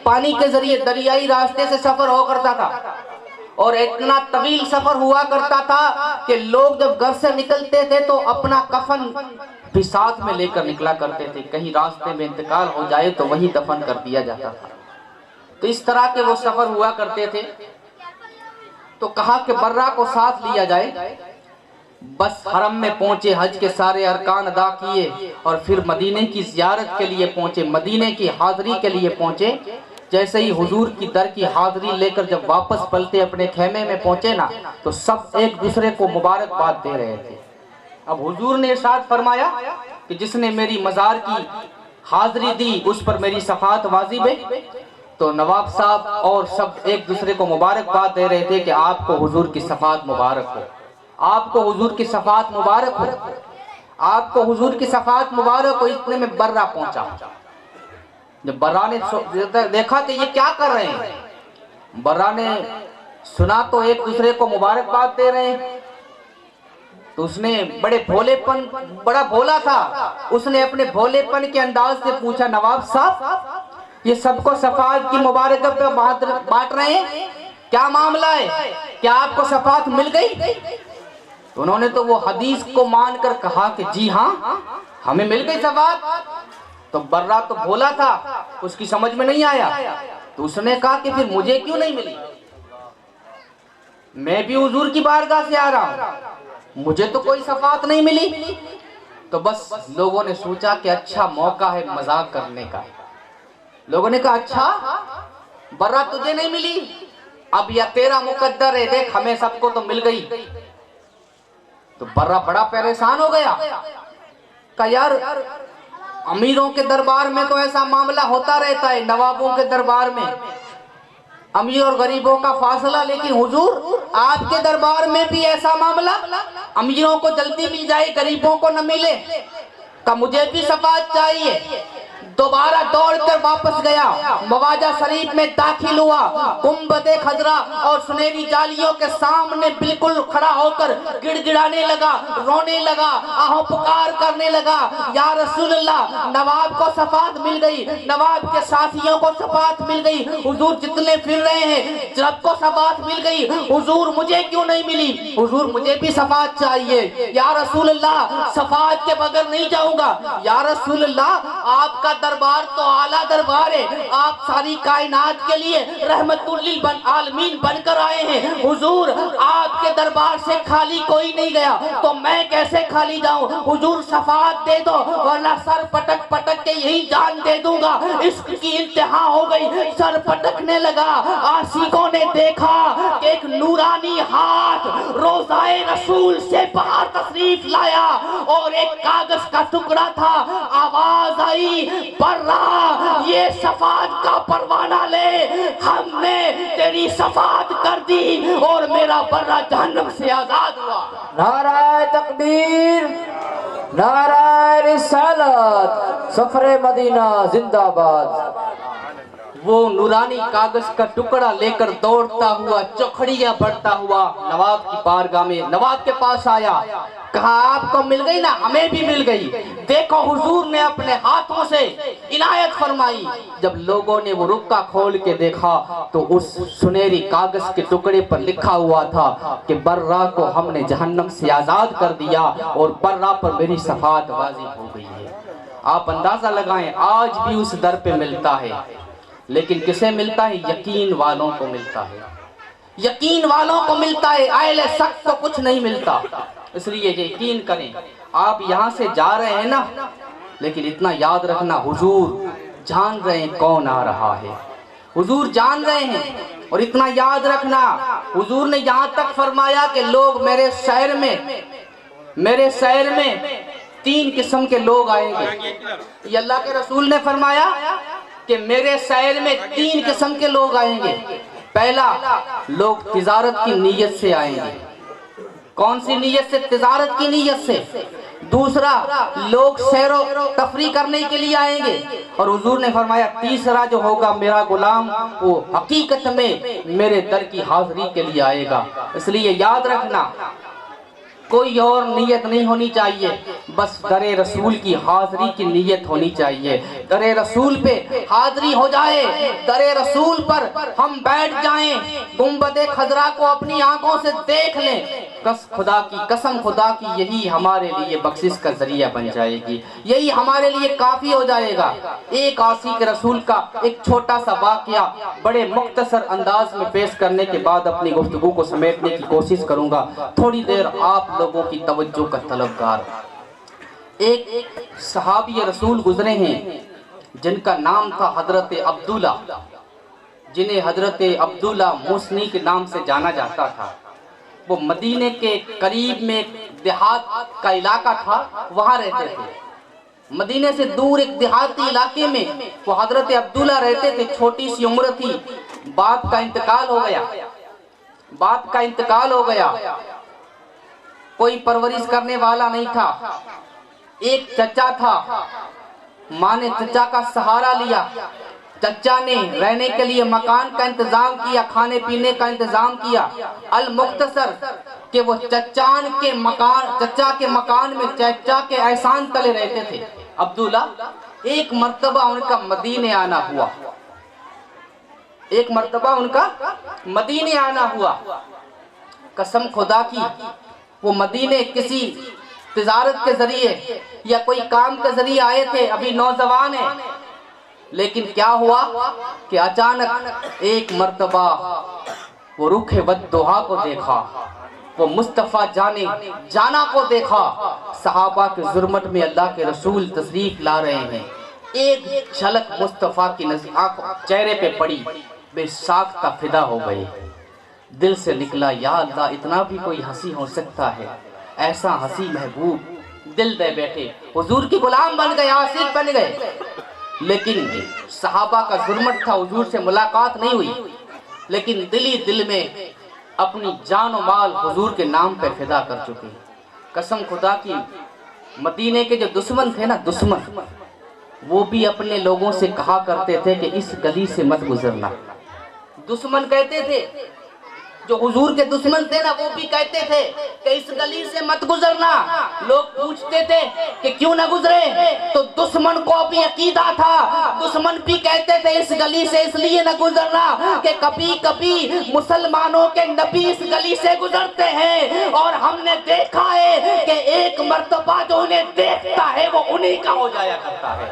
پانی کے ذریعے دریائی راستے سے سفر ہو کرتا تھا، اور اتنا طویل سفر ہوا کرتا تھا کہ لوگ جب گھر سے نکلتے تھے تو اپنا کفن بھی ساتھ میں لے کر نکلا کرتے تھے، کہیں راستے میں انتقال ہو جائے تو وہیں دفن کر دیا جاتا تھا۔ تو اس طرح کے وہ سفر ہوا کرتے تھے۔ تو کہا کہ برہ کو ساتھ لیا جائے۔ بس حرم میں پہنچے، حج کے سارے ارکان ادا کیے اور پھر مدینے کی زیارت کے لیے پہنچے، مدینے کی حاضری کے لیے پہنچے۔ جیسے ہی حضور کی در کی حاضری لے کر جب واپس پلٹے اپنے خیمے میں پہنچے نا، تو سب ایک دوسرے کو مبارکباد دے رہے تھے۔ اب حضور نے ارشاد فرمایا کہ جس نے میری مزار کی حاضری دی اس پر میری شفاعت واجب ہے۔ تو نواب صاحب اور سب ایک دوسرے کو مبارکباد دے رہے تھے کہ آپ کو حضور کی شفاعت مبارک ہو، آپ کو حضور کی شفاعت مبارک ہو، آپ کو حضور کی شفاعت مبارک ہو۔ اتنے میں برہ پہنچا۔ جب برہ نے دیکھا کہ یہ کیا کر رہے ہیں، برہ نے سنا تو ایک دوسرے کو مبارکباد دے رہے ہیں، تو اس نے بڑا بھولا تھا، اس نے اپنے بھولے پن کے انداز سے پوچھا، نواب صاحب یہ سب کو شفاعت کی مبارکت پہ بانٹ رہے ہیں، کیا معاملہ ہے، کیا آپ کو شفاعت مل گئی؟ تو انہوں نے تو وہ حدیث کو مان کر کہا کہ جی ہاں ہمیں مل گئی شفاعت۔ تو برہ تو بھولا تھا، اس کی سمجھ میں نہیں آیا، تو اس نے کہا کہ پھر مجھے کیوں نہیں ملی، میں بھی حضور کی بارگاہ سے آ رہا ہوں، مجھے تو کوئی شفاعت نہیں ملی۔ تو بس لوگوں نے سوچا کہ اچھا موقع ہے مذاق کرنے کا۔ لوگوں نے کہا اچھا برہ تجھے نہیں ملی، اب یا تیرا مقدر ہے، دیکھ ہمیں سب کو تو مل گئی۔ تو برہ بڑا پریشان ہو گیا، کہا یار امیروں کے دربار میں تو ایسا معاملہ ہوتا رہتا ہے، نوابوں کے دربار میں امیر اور غریبوں کا فاصلہ، لیکن حضور آپ کے دربار میں بھی ایسا معاملہ، امیروں کو جلدی مل جائے غریبوں کو نہ ملے۔ کہا مجھے بھی شفاعت چاہیے۔ دوبارہ دوڑ کر واپس گیا، مواجہ شریف میں داخل ہوا، گنبد خضرا اور سنہری جالیوں کے سامنے بالکل کھڑا ہو کر گڑ گڑانے لگا، رونے لگا، آہو پکار کرنے لگا، یا رسول اللہ نواب کو شفاعت مل گئی، نواب کے ساتھیوں کو شفاعت مل گئی، حضور جتنے پھر رہے ہیں سب کو شفاعت مل گئی، حضور مجھے کیوں نہیں ملی، حضور مجھے بھی شفاعت چاہیے، یا رسول اللہ شفاعت کے بغیر نہیں جاؤں گا، یا رسول اللہ آپ کا دربار تو اعلیٰ دربار ہے، آپ ساری کائنات کے لیے رحمت للعالمین بن کر آئے ہیں، حضور آپ کے دربار سے خالی کوئی نہیں گیا تو میں کیسے خالی جاؤں، حضور شفاعت دے دو ورنہ سر پٹک پٹک کے یہی جان دے دوں گا۔ عشق کی انتہا ہو گئی، سر پٹکنے لگا، عاشقوں نے دیکھا کہ ایک نورانی ہاتھ روضائے رسول سے باہر تشریف لایا اور ایک کاغذ کا ٹکڑا تھا، آواز آئی برہ یہ شفاعت کا پروانہ لے، ہم نے تیری شفاعت کر دی اور میرا برہ جہنم سے آزاد ہوا۔ نعرہ تکبیر، نعرہ رسالت، سفر مدینہ زندہ باد۔ وہ نورانی کاغذ کا ٹکڑا لے کر دوڑتا ہوا، چوکھڑیاں بڑھتا ہوا نواب کی بارگاہ میں، نواب کے پاس آیا، کہا آپ کو مل گئی نا، ہمیں بھی مل گئی، دیکھو حضور نے اپنے ہاتھوں سے عنایت فرمائی۔ جب لوگوں نے وہ رکا کھول کے دیکھا تو اس سنہری کاغذ کے ٹکڑے پر لکھا ہوا تھا کہ برہ کو ہم نے جہنم سے آزاد کر دیا اور برہ پر میری شفاعت واجب ہو گئی ہے۔ آپ اندازہ لگائیں آج بھی اس در پہ ملتا ہے، لیکن کسے ملتا ہے؟ یقین والوں کو ملتا ہے، یقین والوں کو ملتا ہے، اہل شک کو کچھ نہیں ملتا۔ اس لیے یقین کریں، آپ یہاں سے جا رہے ہیں نا، لیکن اتنا یاد رکھنا حضور جان رہے ہیں کون آ رہا ہے، حضور جان رہے ہیں۔ اور اتنا یاد رکھنا حضور نے یہاں تک فرمایا کہ لوگ میرے شہر میں 3 قسم کے لوگ آئیں گے۔ یہ اللہ کے رسول نے فرمایا کہ میرے شہر میں 3 قسم کے لوگ آئیں گے۔ پہلا، لوگ تجارت کی نیت سے آئیں گے۔ کون سی نیت سے؟ تجارت کی نیت سے۔ دوسرا، لوگ سیر و تفریح کرنے کے لیے آئیں گے، اور حضور نے فرمایا تیسرا جو ہوگا میرا غلام وہ حقیقت میں میرے در کی حاضری کے لیے آئے گا۔ اس لیے یاد رکھنا کوئی اور نیت نہیں ہونی چاہیے، بس در رسول کی حاضری کی نیت ہونی چاہیے۔ दरे रसूल पे हाजिरी हो जाए, दरे रसूल पर हम बैठ जाएं, गुंबदे खजरा को अपनी आंखों से देख लें, कसम खुदा की यही हमारे लिए बख्शिश का जरिया बन जाएगी, यही हमारे लिए काफी हो जाएगा। एक आशिक रसूल का एक छोटा सा वाकया बड़े मुख्तसर अंदाज में पेश करने के बाद अपनी गुफ्तगू को समेटने की कोशिश करूंगा। थोड़ी देर आप लोगों की तवज्जो का तलबगार। एक सहाबी रसूल गुजरे हैं जिनका नाम था हजरत अब्दुल्ला, जिन्हें हजरत अब्दुल्ला मुसनी के नाम से जाना जाता था। वो मदीने के करीब में देहात का इलाका था, वहां रहते थे। मदीने से दूर एक देहाती इलाके में वो हजरत अब्दुल्ला रहते थे। छोटी सी उम्र थी, बाप का इंतकाल हो गया, कोई परवरिश करने वाला नहीं था। एक चचा था, माँ ने चचा का सहारा लिया। चचा ने रहने के लिए मकान का इंतजाम किया, खाने पीने का इंतजाम किया। अल मुख्तसर कि वो चचा के मकान में चचा के एहसान तले रहते थे अब्दुल्ला। एक मर्तबा उनका मदीने आना हुआ। कसम खुदा की वो मदीने किसी तिजारत के जरिए या कोई काम के जरिए आए थे, अभी नौजवान है। लेकिन क्या हुआ कि अचानक एक मर्तबा वो रुखे बद्दुहा को देखा, वो मुस्तफ़ा जाना को देखा। सहाबा के जुर्मत में अल्लाह के रसूल तशरीफ ला रहे हैं। एक झलक मुस्तफ़ा की चेहरे पे पड़ी, बेसाख्ता फिदा हो गए। दिल से निकला, या अल्लाह इतना भी कोई हंसी हो सकता है, ऐसा हंसी महबूब दिल दे बैठे। हुजूर के गुलाम बन गए, आशिक बन गए। लेकिन सहाबा का जुर्मत था, हुजूर से मुलाकात नहीं हुई, लेकिन दिल में अपनी जान और माल हुजूर के नाम पे फिदा कर चुके। कसम खुदा की मदीने के जो दुश्मन थे ना, वो भी अपने लोगों से कहा करते थे कि इस गली से मत गुजरना। दुश्मन कहते थे, जो हुजूर के दुश्मन थे ना, वो भी कहते थे कि इस गली से मत गुजरना। लोग पूछते थे कि क्यों ना गुजरे, तो दुश्मन को भी अकीदा था। दुश्मन भी कहते थे इस गली से इसलिए ना गुजरना कि कभी कभी मुसलमानों के नबी इस गली से गुजरते हैं, और हमने देखा है कि एक मर्तबा जो उन्हें देखता है वो उन्हीं का हो जाया करता है।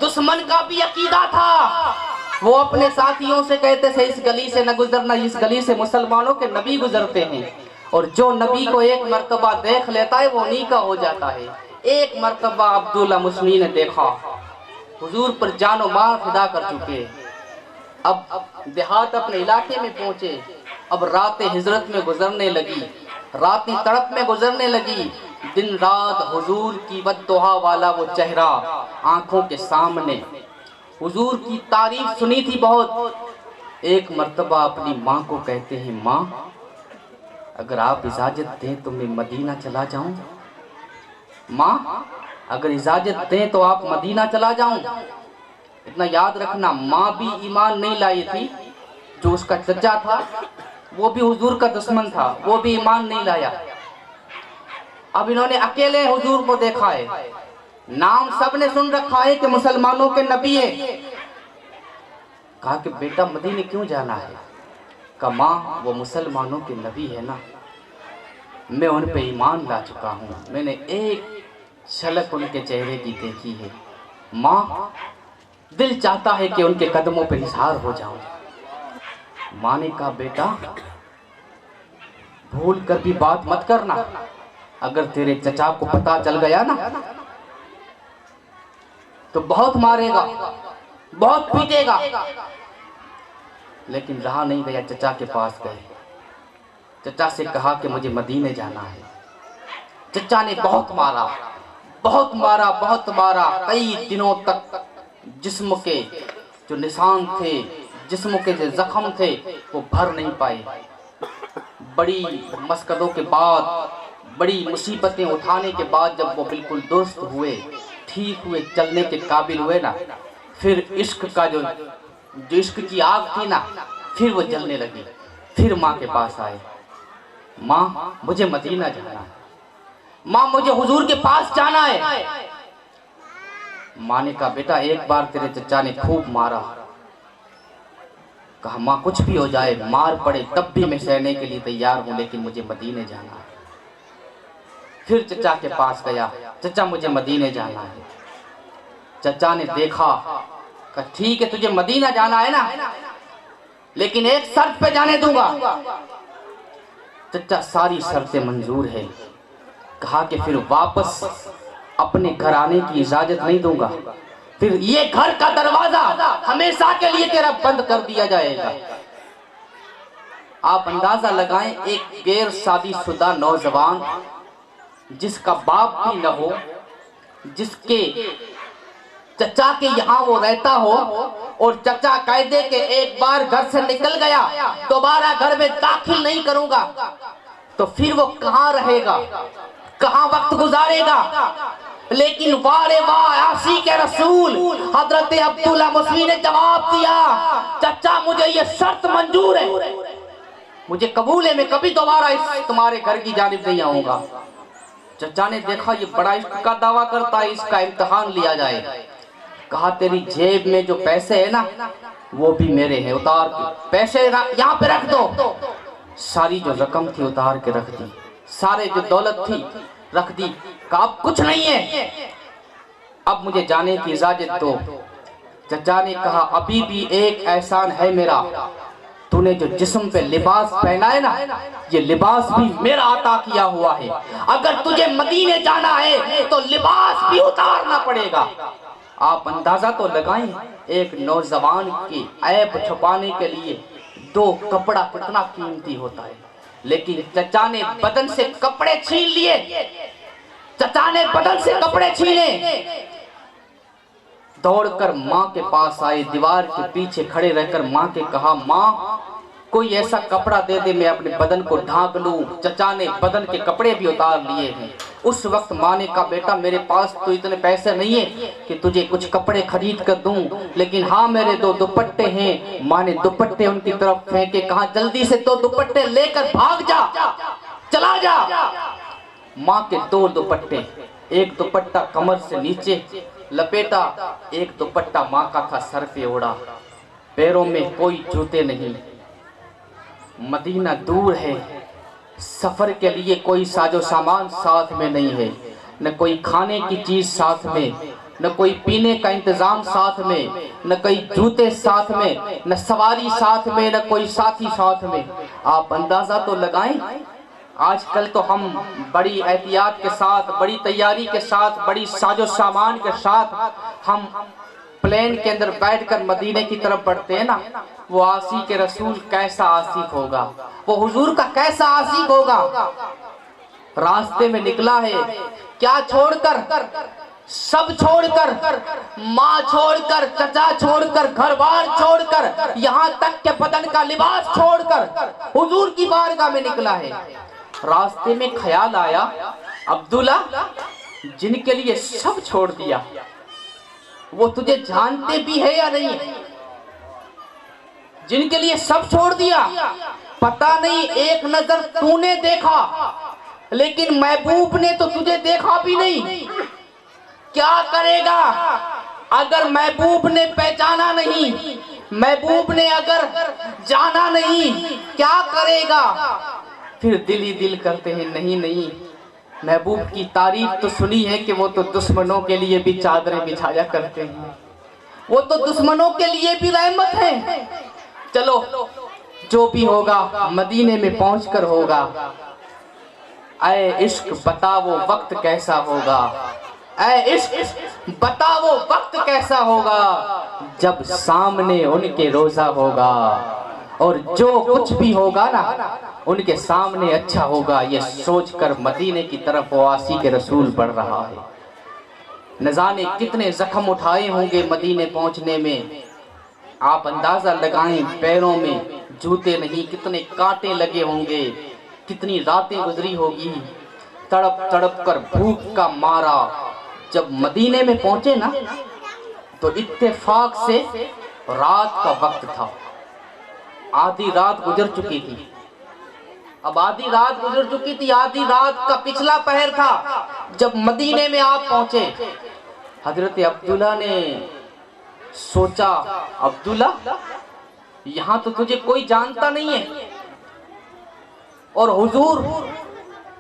दुश्मन का भी अकीदा था। वो अपने साथियों से कहते थे इस गली से न गुजरना, इस गली से मुसलमानों के नबी गुजरते हैं, और जो नबी को एक मर्तबा देख लेता है वो उन्हीं का हो जाता है। एक मर्तबा अब्दुल्ला मुस्नी ने देखा, हुजूर पर जानो माल फिदा कर चुके। अब देहात अपने इलाके में पहुंचे। अब रातें हिजरत में गुजरने लगी, रातें तड़प में गुजरने लगी। दिन रात हुजूर की बद्दुआ वाला वो चेहरा आंखों के सामने। हुजूर की तारीफ सुनी थी बहुत। एक मर्तबा अपनी माँ को कहते हैं, माँ अगर आप इजाजत दें तो मैं मदीना चला जाऊं। माँ अगर इजाजत दें तो आप मदीना चला जाऊं। इतना याद रखना, माँ भी ईमान नहीं लाई थी। जो उसका चचा था वो भी हुजूर का दुश्मन था, वो भी ईमान नहीं लाया। अब इन्होंने अकेले हुजूर को देखा है, नाम सबने सुन रखा है कि मुसलमानों के नबी है। कहा कि बेटा मदीने क्यों जाना है? कहा माँ वो मुसलमानों के नबी है ना, मैं उन पे ईमान ला चुका हूँ, मैंने एक झलक उनके चेहरे की देखी है। माँ दिल चाहता है कि उनके कदमों पे निसार हो जाऊं। माँ ने कहा बेटा भूल कर भी बात मत करना, अगर तेरे चचा को पता चल गया ना तो बहुत मारेगा, बहुत पीटेगा। लेकिन रहा नहीं गया, चचा के पास गए। चचा से कहा कि मुझे मदीने जाना है। चचा ने बहुत मारा, बहुत मारा, बहुत मारा। कई दिनों तक जिस्म के जो निशान थे, जिस्म के जो जख्म थे वो भर नहीं पाए। बड़ी मशक्क़तों के बाद, बड़ी मुसीबतें उठाने के बाद जब वो बिल्कुल दुरुस्त हुए, ठीक हुए, चलने के काबिल हुए ना, फिर इश्क का जो इश्क की आग थी ना, फिर वो जलने लगी। फिर माँ के पास आए, माँ मुझे मदीना जाना है, माँ मुझे हुजूर के पास जाना है। माँ ने कहा बेटा एक बार तेरे चचा ने खूब मारा। कहा माँ कुछ भी हो जाए, मार पड़े तब भी मैं सहने के लिए तैयार हूँ, लेकिन मुझे मदीने जाना है। फिर चचा के पास गया, चचा मुझे मदीने जाना है। चचा ने देखा, कहा ठीक है तुझे मदीना जाना है ना, लेकिन एक शर्त पे जाने दूंगा। चचा सारी शर्तें मंजूर है। कहा कि फिर वापस अपने घर आने की इजाजत नहीं दूंगा, फिर ये घर का दरवाजा हमेशा के लिए तेरा बंद कर दिया जाएगा। आप अंदाजा लगाएं, एक गैर शादीशुदा नौजवान जिसका बाप भी न हो, जिसके चचा के यहाँ वो रहता हो, और चचा कायदे के एक बार घर से निकल गया दोबारा घर में दाखिल नहीं करूंगा, तो फिर वो कहाँ रहेगा, कहाँ वक्त गुजारेगा। लेकिन वारे वाह आशी के रसूल हजरत अब्दुल्ला मौसवी ने जवाब दिया, चचा मुझे ये शर्त मंजूर है, मुझे कबूल है, मैं कभी दोबारा इस तुम्हारे घर की जानिब नहीं आऊंगा। चचा ने देखा ये बड़ा इश्क का दावा करता है, इसका इम्तिहान लिया जाए। कहा तेरी जेब में जो पैसे है ना वो भी मेरे हैं, उतार के पैसे यहाँ पे रख दो। सारी जो रकम थी उतार के रख दी, सारे जो दौलत थी रख दी। कहा अब कुछ नहीं है, अब मुझे जाने की इजाजत दो। चचा ने कहा अभी भी एक एहसान है मेरा, तूने जो जिस्म पे लिबास पहना है ना, ये लिबास भी मेरा अता किया हुआ है। अगर तुझे मदीने जाना है तो लिबास भी उतारना पड़ेगा। आप अंदाजा तो लगाएं, एक नौजवान की ऐब छुपाने के लिए दो कपड़ा कितना कीमती होता है। लेकिन चचा ने बदन से कपड़े छीन लिए, चचा ने बदन से कपड़े छीने, दौड़कर माँ के पास आए, दीवार के पीछे खड़े रहकर माँ के कहा माँ कोई ऐसा कपड़ा दे दे मैं अपने बदन को ढांक लूं। चचा ने बदन के कपड़े भी उतार लिए हैं। उस वक्त माँ ने कहा बेटा मेरे पास तो इतने पैसे नहीं है कि तुझे कुछ कपड़े खरीद कर दूं, लेकिन हाँ मेरे दो दुपट्टे हैं। माँ ने दुपट्टे उनकी तरफ फेंके, कहा जल्दी से दो दुपट्टे लेकर भाग जा, चला जा। माँ के दो दुपट्टे, एक दुपट्टा कमर से नीचे लपेटा, एक दुपट्टा माँ का था सर पे ओढ़ा, पैरों में कोई जूते नहीं। मदीना दूर है, सफर के लिए कोई साजो सामान साथ में नहीं है, न कोई खाने की चीज साथ में, न कोई पीने का इंतजाम साथ में, न कोई जूते साथ में, न सवारी साथ में, न कोई साथी साथ में। आप अंदाजा तो लगाएं, आजकल तो हम बड़ी एहतियात के साथ, बड़ी तैयारी के साथ, बड़ी साजो सामान के साथ हम प्लेन के अंदर बैठकर मदीने की तरफ बढ़ते हैं ना। वो आशिक के रसूल कैसा आशिक होगा, वो हुजूर का कैसा आशिक होगा। रास्ते में निकला है, क्या छोड़कर, सब छोड़कर, माँ छोड़कर, चचा छोड़कर, घर बार छोड़कर, यहाँ तक के बदन का लिबास छोड़कर हुजूर की बारगाह में निकला है। रास्ते में ख्याल आया अब्दुल्ला जिनके लिए सब छोड़ दिया वो तुझे जानते भी है या नहीं? जिनके लिए सब छोड़ दिया, पता नहीं एक नजर तूने देखा लेकिन महबूब ने तो तुझे देखा भी नहीं। क्या करेगा अगर महबूब ने पहचाना नहीं, महबूब ने अगर जाना नहीं, क्या करेगा? फिर दिल ही दिल करते हैं नहीं नहीं, महबूब की तारीफ तो सुनी है कि वो तो दुश्मनों के लिए भी चादरें बिछाया करते हैं, वो तो दुश्मनों के लिए भी रहमत है। चलो जो भी होगा मदीने में पहुंचकर होगा। ऐ इश्क बता वो वक्त कैसा होगा, ऐ इश्क बता वो वक्त कैसा होगा, जब सामने उनके रोजा होगा और जो कुछ भी होगा ना उनके सामने अच्छा होगा। ये सोचकर मदीने की तरफ वो आशिक रसूल बढ़ रहा है। न जाने कितने जख्म उठाए होंगे मदीने पहुंचने में। आप अंदाजा लगाएं, पैरों में जूते नहीं, कितने कांटे लगे होंगे, कितनी रातें गुजरी होगी, तड़प तड़प कर भूख का मारा। जब मदीने में पहुंचे ना तो इत्तेफाक से रात का वक्त था, आधी रात गुजर चुकी थी। अब आधी रात गुजर चुकी थी, आधी रात का पिछला पहर था जब मदीने में आप पहुंचे। حضرت عبداللہ نے سوچا عبداللہ یہاں تو تجھے کوئی جانتا نہیں ہے اور حضور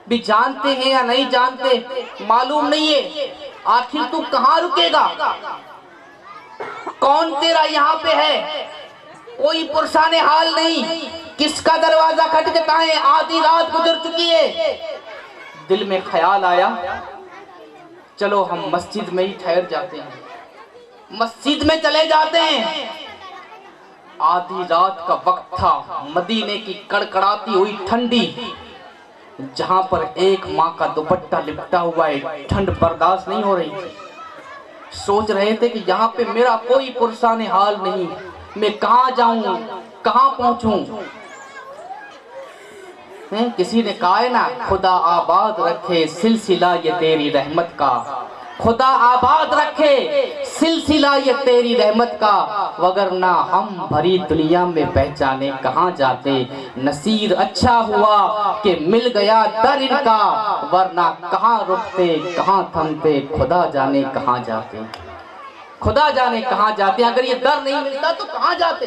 بھی جانتے ہیں یا نہیں جانتے معلوم نہیں ہے، آخر تو کہاں رکے گا؟ کون تیرا یہاں پہ ہے؟ کوئی پرسان حال نہیں، کس کا دروازہ کھٹکتا ہے؟ آدھی رات گزر چکی ہے۔ دل میں خیال آیا چلو ہم مسجد میں ہی ٹھہر جاتے ہیں، مسجد میں چلے جاتے ہیں۔ آدھی رات کا وقت تھا، مدینے کی کڑکڑاتی ہوئی ٹھنڈی، جہاں پر ایک ماں کا دوپٹہ لپٹا ہوا ہے، ٹھنڈ برداشت نہیں ہو رہی تھی۔ سوچ رہے تھے کہ یہاں پہ میرا کوئی پرسان حال نہیں، میں کہاں جاؤں، کہاں پہنچوں؟ کسی نے کہا ہے نا، خدا آباد رکھے سلسلہ یہ تیری رحمت کا، خدا آباد رکھے سلسلہ یہ تیری رحمت کا، وگرنہ ہم بھری دنیا میں پہچانے کہاں جاتے۔ نصیر اچھا ہوا کہ مل گیا در ان کا، ورنہ کہاں رکتے کہاں تھمتے، خدا جانے کہاں جاتے، خدا جانے کہاں جاتے۔ اگر یہ در نہیں ملتا تو کہاں جاتے؟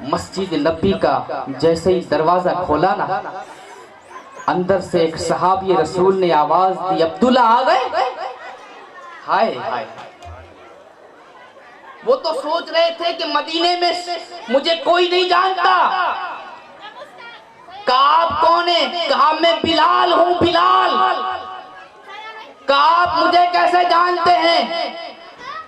مسجد نبی کا جیسے ہی دروازہ کھولا نا، اندر سے ایک صحابی رسول نے آواز دی، عبداللہ آ گئے؟ ہائے ہائے، وہ تو سوچ رہے تھے کہ مدینے میں مجھے کوئی نہیں جانتا۔ کہا آپ کون ہیں؟ کہا میں بلال ہوں، بلال۔ کہا آپ مجھے کیسے جانتے ہیں؟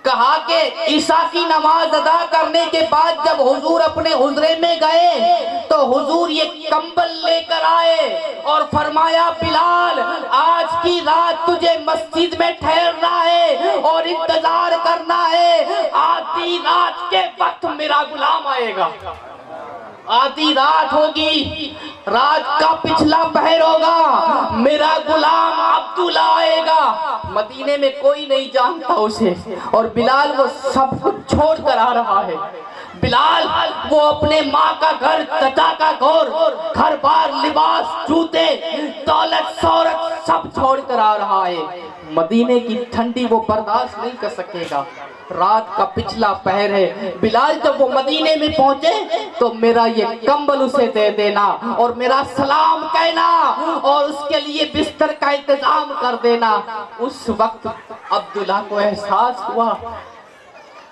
کہا کہ عشاء کی نماز ادا کرنے کے بعد جب حضور اپنے حجرے میں گئے تو حضور یہ کمبل لے کر آئے اور فرمایا بلال آج کی رات تجھے مسجد میں ٹھہرنا ہے اور انتظار کرنا ہے، آدھی رات کے وقت میرا غلام آئے گا۔ آدھی رات ہوگی، رات کا پچھلا پہر ہوگا، میرا غلام عبداللہ آئے گا۔ مدینے میں کوئی نہیں جانتا اسے، اور بلال وہ سب کچھ چھوڑ کر آ رہا ہے۔ بلال وہ اپنے ماں کا گھر، چچا کا گھر بار، لباس، جوتے، دولت، شہرت سب چھوڑ کر آ رہا ہے۔ مدینے کی ٹھنڈی وہ برداشت نہیں کر سکے گا، رات کا پچھلا پہر ہے۔ بلال جب وہ مدینے میں پہنچے تو میرا یہ کمبل اسے دے دینا اور میرا سلام کہنا اور اس کے لیے بستر کا انتظام کر دینا۔ اس وقت عبداللہ کو احساس ہوا،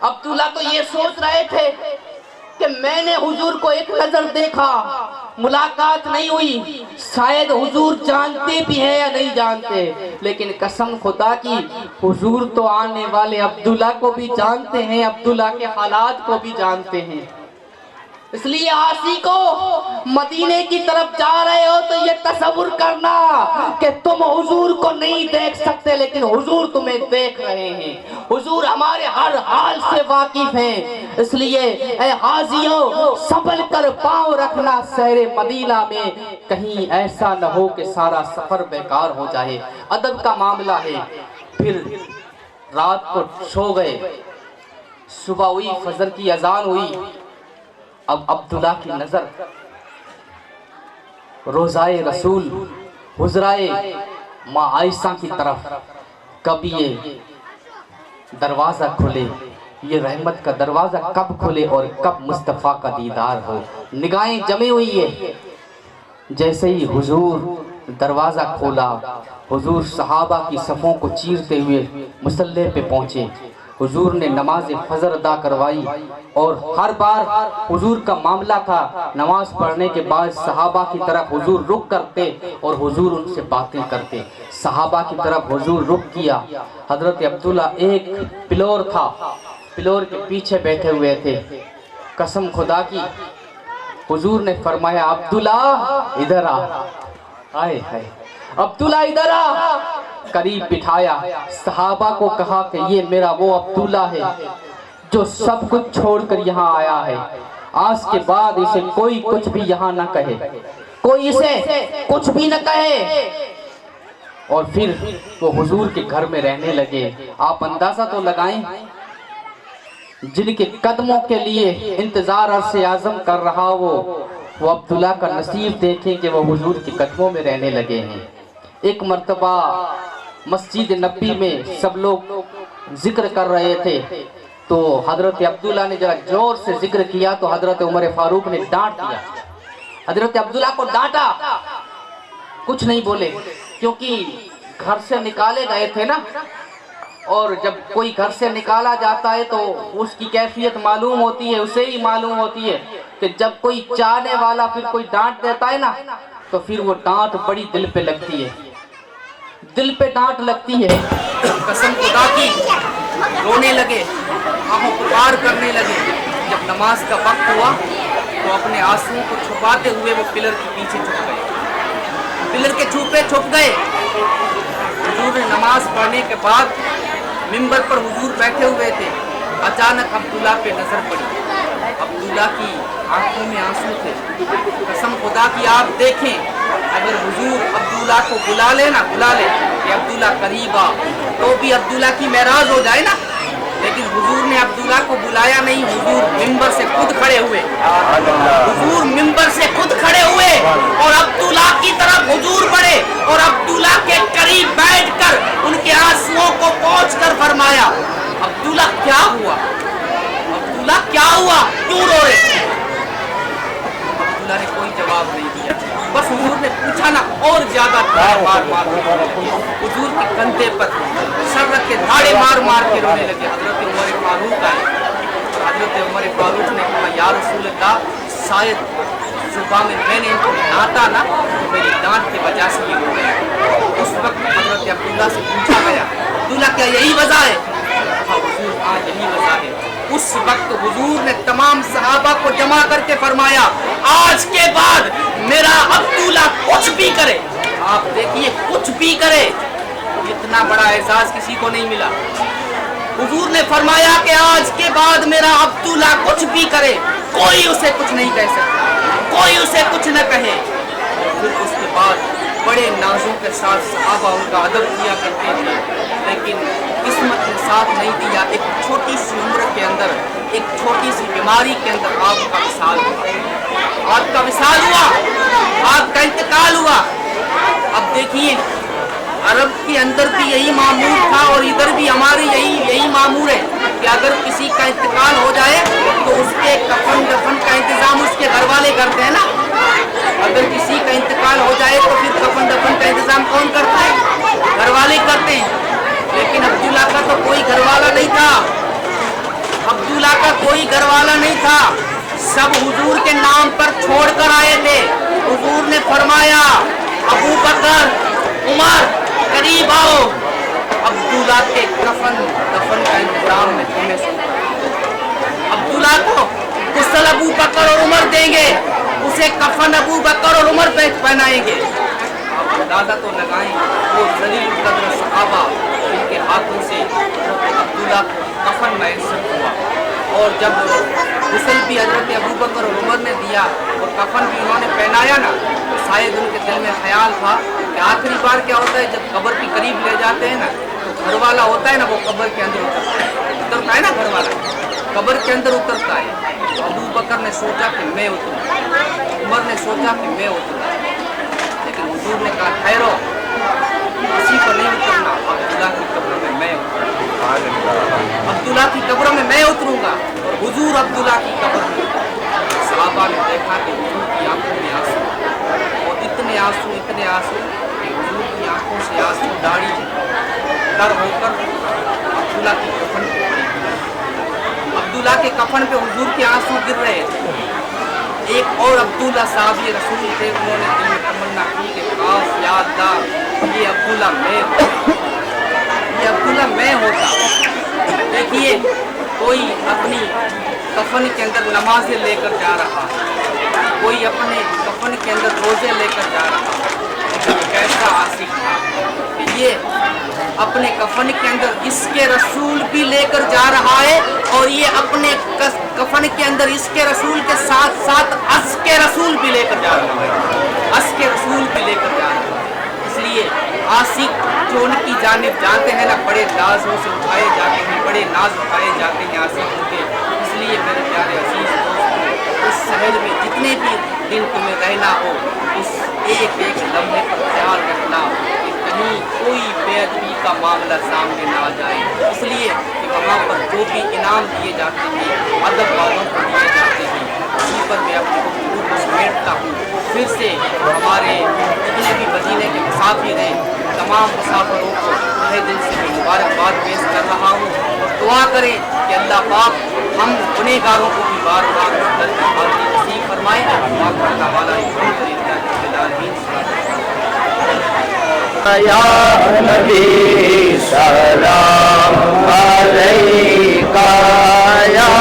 عبداللہ تو یہ سوچ رہے تھے کہ میں نے حضور کو ایک نظر دیکھا، ملاقات نہیں ہوئی، شاید حضور جانتے بھی ہیں یا نہیں جانتے، لیکن قسم خدا کی حضور تو آنے والے عبداللہ کو بھی جانتے ہیں، عبداللہ کے حالات کو بھی جانتے ہیں۔ اس لیے آسی کو مدینے کی طرف جا رہے ہو تو یہ تصور کرنا کہ تم حضور کو نہیں دیکھ سکتے، لیکن حضور تمہیں دیکھ رہے ہیں، حضور ہمارے ہر حال سے واقف ہیں۔ اس لیے اے حاجیوں سنبھل کر پاؤں رکھنا سیر مدینہ میں، کہیں ایسا نہ ہو کہ سارا سفر بیکار ہو جائے۔ ادب کا معاملہ ہے۔ پھر رات کو سو گئے، صبح ہوئی، فجر کی اذان ہوئی۔ اب عبداللہ کی نظر روضائے رسول، حجرائے ماں عائشہ کی طرف، کب یہ دروازہ کھلے، یہ رحمت کا دروازہ کب کھلے اور کب مصطفیٰ کا دیدار ہو۔ نگاہیں جمے ہوئی ہے۔ جیسے ہی حضور دروازہ کھولا، حضور صحابہ کی صفوں کو چیرتے ہوئے مصلی پہ پہنچے۔ حضور نے نماز فجر ادا کروائی، اور ہر بار حضور کا معاملہ تھا نماز پڑھنے کے بعد صحابہ کی طرف حضور رخ کرتے اور حضور ان سے باتیں کرتے۔ صحابہ کی طرف حضور رخ کیا، حضرت عبداللہ ایک پلور تھا، پلور کے پیچھے بیٹھے ہوئے تھے۔ قسم خدا کی حضور نے فرمایا عبداللہ ادھر آ، آئے ہائے عبداللہ ادھر آ، قریب بٹھایا۔ صحابہ کو کہا کہ یہ میرا وہ عبداللہ ہے جو سب کچھ چھوڑ کر یہاں آیا ہے، آج کے بعد اسے کوئی کچھ بھی یہاں نہ کہے، کوئی اسے کچھ بھی نہ کہے۔ اور پھر وہ حضور کے گھر میں رہنے لگے۔ آپ اندازہ تو لگائیں، جن کے قدموں کے لیے انتظار عرص اعظم کر رہا وہ عبداللہ کا نصیب دیکھیں کہ وہ حضور کے قدموں میں رہنے لگے ہیں۔ ایک مرتبہ मस्जिद नबी में सब लोग जिक्र कर रहे थे, तो हजरत अब्दुल्ला ने जरा जोर से जिक्र किया तो हजरत उमर फारूक ने डांट दिया। हजरत अब्दुल्ला को डांटा, कुछ नहीं बोले, क्योंकि घर से निकाले गए थे ना, और जब कोई घर से निकाला जाता है तो उसकी कैफियत मालूम होती है, उसे ही मालूम होती है कि जब कोई चाहने वाला फिर कोई डांट देता है ना, तो फिर वो डांट बड़ी दिल पे लगती है, दिल पे डांट लगती है। कसम खुदा की रोने लगे, आंखों को पार करने लगे। जब नमाज का वक्त हुआ तो अपने आंसुओं को छुपाते हुए वो पिलर के पीछे छुप गए, पिलर के छुपे छुप गए। हुजूर ने नमाज पढ़ने के बाद मिंबर पर हुजूर बैठे हुए थे, अचानक अब्दुल्ला पे नजर पड़ी। अब्दुल्ला की आंखों में आंसू थे। कसम खुदा की आप देखें, अगर हुजूर अब्दुल्ला को बुला ले ना, बुला ले कि अब्दुल्ला करीब आ, तो भी अब्दुल्ला की मेराज हो जाए ना, लेकिन हुजूर ने अब्दुल्ला को बुलाया नहीं। हुजूर मिंबर से खुद खड़े हुए, हुजूर मिंबर से खुद खड़े हुए और अब्दुल्ला की तरफ हुजूर बढ़े और अब्दुल्ला के करीब बैठकर उनके आंसुओं को पोंछकर फरमाया, अब्दुल्ला क्या हुआ, अब्दुल्ला क्या हुआ, क्यों रो रहे? अब्दुल्ला ने कोई जवाब नहीं दिया, बस हुजूर ने पूछा ना, और ज्यादा मार मार हुजूर के कंधे पर सर रख के धाड़े मार मार के रोने लगे। हजरत उमर फारूक आए और हजरत उमर फारूक ने कहा, या रसूल अल्लाह, शायद सुबह में मैंने इनको डांटा ना तो मेरी डांट की वजह से ये हो गया। उस वक्त हजरत अब्दुल्ला से पूछा गया, अब्दुल्ला क्या यही वजह है? हाँ हुजूर, हाँ यही वजह है। उस वक्त हुजूर ने तमाम सहाबा को जमा करके फरमाया, आज के बाद मेरा अब्दुल्ला कुछ भी करे, आप देखिए कुछ भी करे, इतना बड़ा एहसास किसी को नहीं मिला। हुजूर ने फरमाया कि आज के बाद मेरा अब्दुल्ला कुछ भी करे, कोई उसे कुछ नहीं कह सकता, कोई उसे कुछ न कहे। फिर उसके बाद बड़े नाजों के साथ सहाबा उनका अदब किया करते थे, लेकिन किस्मत ने साथ नहीं दिया। एक छोटी सी उम्र के अंदर, एक छोटी सी बीमारी के अंदर आपका विसाल हुआ, आपका विसाल हुआ, आपका इंतकाल हुआ। अब देखिए, अरब के अंदर भी यही मामूल था और इधर भी हमारे यही मामूल है कि अगर किसी का इंतकाल हो जाए तो उसके कफन दफन का इंतजाम उसके घर वाले करते हैं ना। अगर किसी का इंतकाल हो जाए तो फिर कफन दफन का इंतजाम कौन करता है? घर वाले करते हैं। लेकिन अब्दुल्ला का तो कोई घर वाला नहीं था, अब्दुल्ला का कोई घर वाला नहीं था, सब हुजूर के नाम पर छोड़ कर आए थे। हुजूर ने फरमाया, अबू बकर, उमर, करीब आओ, अब्दुल्ला के कफन दफन का इंतजाम में तुम्हें सौंपा। अब्दुल्ला को गुस्ल अबू बकर और उमर देंगे, उसे कफन अबू बकर और उमर पहनाएंगे। अंदाजा तो लगाएं, वो जलील कद्र सहाबा जिनके हाथों से अब्दुल्ला को कफन मैसर हुआ, और जब गुस्ल भी हजरत अबू बकर और उमर ने दिया और कफन भी उन्होंने पहनाया ना, तो शायद उनके दिल में ख्याल था कि आखिरी बार क्या होता है, जब कब्र के करीब ले जाते हैं ना, तो घर वाला होता है ना, वो कब्र के अंदर उतरता है ना, घर वाला कब्र के अंदर उतरता है। तो अबू बकर ने सोचा कि मैं उतरूँ, उमर ने सोचा कि मैं उतरूँ, लेकिन हुजूर ने कहा ठहरो, किसी को नहीं उतरना, अब्दुल्ला की कब्र में मैं उतरूँगा, अब्दुल्ला की कब्र में मैं उतरूँगा। और हुजूर अब्दुल्ला की कब्र में, सहाबा ने देखा कि हुजूर की आंखों में आंसू, और इतने आंसू कि हुजूर की आंखों से आंसू दाढ़ी तर होकर अब्दुल्ला की कफन पे पड़ी। अब्दुल्ला के कफन पे हुजूर के आंसू गिर रहे थे। एक और अब्दुल्ला साहब ये रसूल थे, उन्होंने दिल में तमन्ना की कि काश या अल्लाह ये अब्दुल्ला मैं होता, ये अब्दुल्ला मैं होता। देखिए, कोई अपनी कफन के अंदर नमाजें लेकर जा रहा, कोई अपने कफन के अंदर रोजे लेकर जा रहा, कैसा आशिक था ये, अपने कफन के अंदर इसके रसूल भी लेकर जा रहा है, और ये अपने कफन के अंदर इसके रसूल के साथ साथ अस्के रसूल भी लेकर जा रहा है, अस्के रसूल भी लेकर जा रहा है। इसलिए आशिक जो उनकी जानिब जाते हैं ना, बड़े नाजों से उठाए जाते हैं, बड़े नाज उठाए जाते हैं आशिक उनके। इसलिए मेरे प्यारे अजीज दोस्त, उस शहर में जितने भी दिन तुम्हें रहना हो, उस एक एक लम्हे पर ख्याल रखना, کہیں کوئی بے ادبی کا معاملہ سامنے نہ آ جائے، اس لیے کہ وہاں پر جو بھی انعام دیے جاتے ہیں ادب والوں کو دیے جاتے ہیں۔ اسی پر میں اپنی گفتگو کو سمیٹتا ہوں۔ پھر سے ہمارے جتنے بھی مدینے کے مسافر ہیں تمام مسافروں کو تہہ دل سے میں مبارکباد پیش کر رہا ہوں، اور دعا کریں کہ اللہ پاک ہم گنہگاروں کو بھی بار بار اندر کی حاضری نصیب فرمائے۔ اللہ تعالیٰ یا نبی سلام علیکہ، یا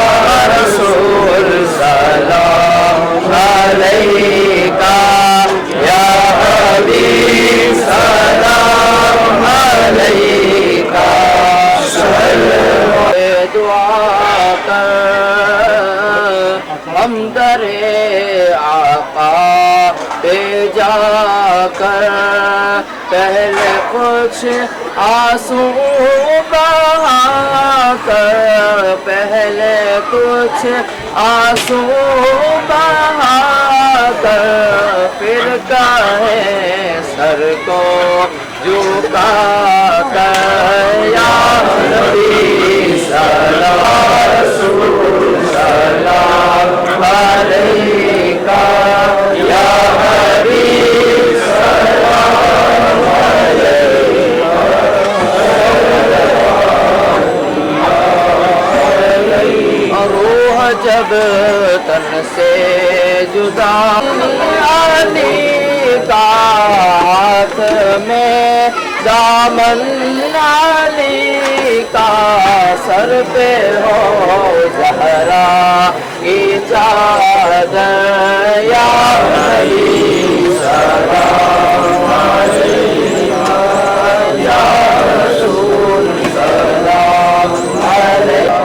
رسول سلام علیکہ، یا حبیب سلام علیکہ، دعا کر ہم در آقا پہ جا کر پہلے کچھ آنسو بہا کر، پہلے کچھ آنسو بہا کر، پھر کہے سر کو جھکا کر، یا نبی سلام رسول سلام علیکہ، یا حبیب سلام علیکہ، روح جب تن سے جدا علی کا ہاتھ میں دامن علی کا، سر پہ ہو زہرا کی چادر، یا علی سلام علیکہ، یا رسول سلام علیکہ۔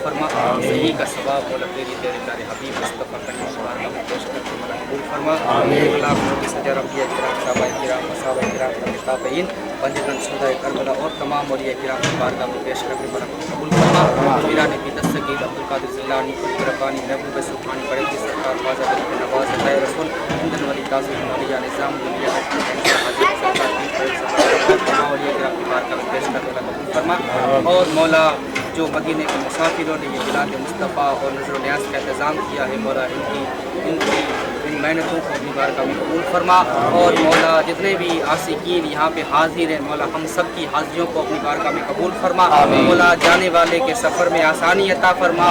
فرما صحیح کا ثواب مولا تیری تیرے پیارے حبیب مصطفیٰ کریم سبحان اللہ پیش کر کے مولا قبول فرما۔ خلاف نبی سجا ربیہ کرام صحابہ کرام صحابہ کرام تابعین بندگان شہداء کربلا اور تمام اولیاء کرام کی بارگاہ میں پیش کر کے مولا قبول فرما۔ میران کی دستگیر عبدالقادر زیلانی قطب ربانی محبوب سبحانی بڑے کی سرکار خواجہ غریب نواز عطائے رسول ہندن ولی تعظیم اولیاء نظام دنیا حاضر سرکار کی تمام اولیاء کرام کی بارگاہ میں پیش کر کے مولا قبول فرما۔ اور مولا جو مدینے کے مسافروں نے یہ بلاد مصطفیٰ اور نظر و نیاز کا انتظام کیا ہے، مولا ان محنتوں کو اپنی بارگاہ میں قبول فرما، اور مولا جتنے بھی عاشقین یہاں پہ حاضر ہیں مولا ہم سب کی حاضریوں کو اپنی بارگاہ میں قبول فرما۔ مولا جانے والے کے سفر میں آسانی عطا فرما،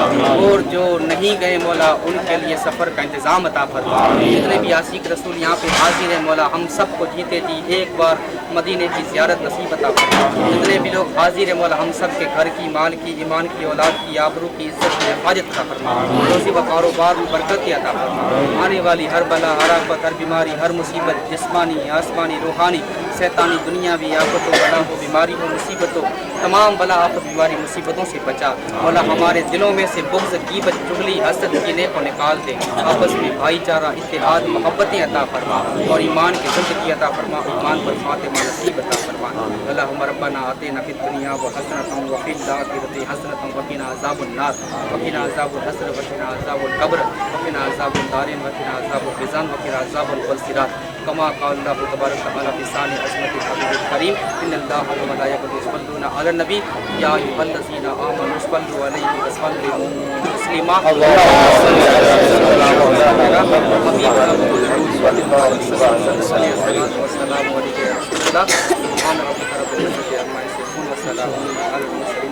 اور جو نہیں گئے مولا ان کے لیے سفر کا انتظام عطا فرما۔ جتنے بھی عاشق رسول یہاں پہ حاضر ہیں مولا ہم سب کو جیتے جی ایک بار مدینے کی زیارت نصیب عطا فرما۔ جتنے بھی لوگ حاضر ہیں مولا ہم سب کے گھر کی، مال کی، ایمان کی، اولاد کی، آبرو کی، عزت کی حفاظت عطا فرما، روزی و کاروبار میں برکت عطا فرما۔ آنے والی ہر بلا، ہر آفت، ہر بیماری، ہر مصیبت جسمانی، آسمانی، روحانی، شیطانی، دنیاوی آفت و بلا ہو، بیماری ہو، مصیبت ہو، تمام بلا آفت بیماری مصیبتوں سے بچا۔ مولا ہمارے دلوں میں سے بغض، غیبت، چغلی، حسد، کینے کو نکال دے، آپس میں بھائی چارہ، اتحاد، محبتیں عطا فرما، اور ایمان کی زندگی عطا فرما، ایمان پر فاطمہ نصیب عطا فرما۔ اللہم ربنا آتنا فی الدنیا حسنۃ وفی الآخرۃ حسنۃ وقنا عذاب النار، وقنا عذاب الحسر، وقنا عذاب القبر، وقنا عذاب الدارین، وقنا عذاب المیزان، وقنا عذاب الصراط، کما قال اللہ تبارک و تعالی فی شان عظمت الحبیب الکریم ان اللہ وملائکته یصلون علی النبی یا ایھا الذین آمنوا صلوا علیہ وسلموا تسلیما۔ اللهم صل علی سیدنا محمد حبیبنا والسلام علیک یا رسول اللہ۔ سبحان ربک رب العزۃ عما یصفون وسلام علی المرسلین۔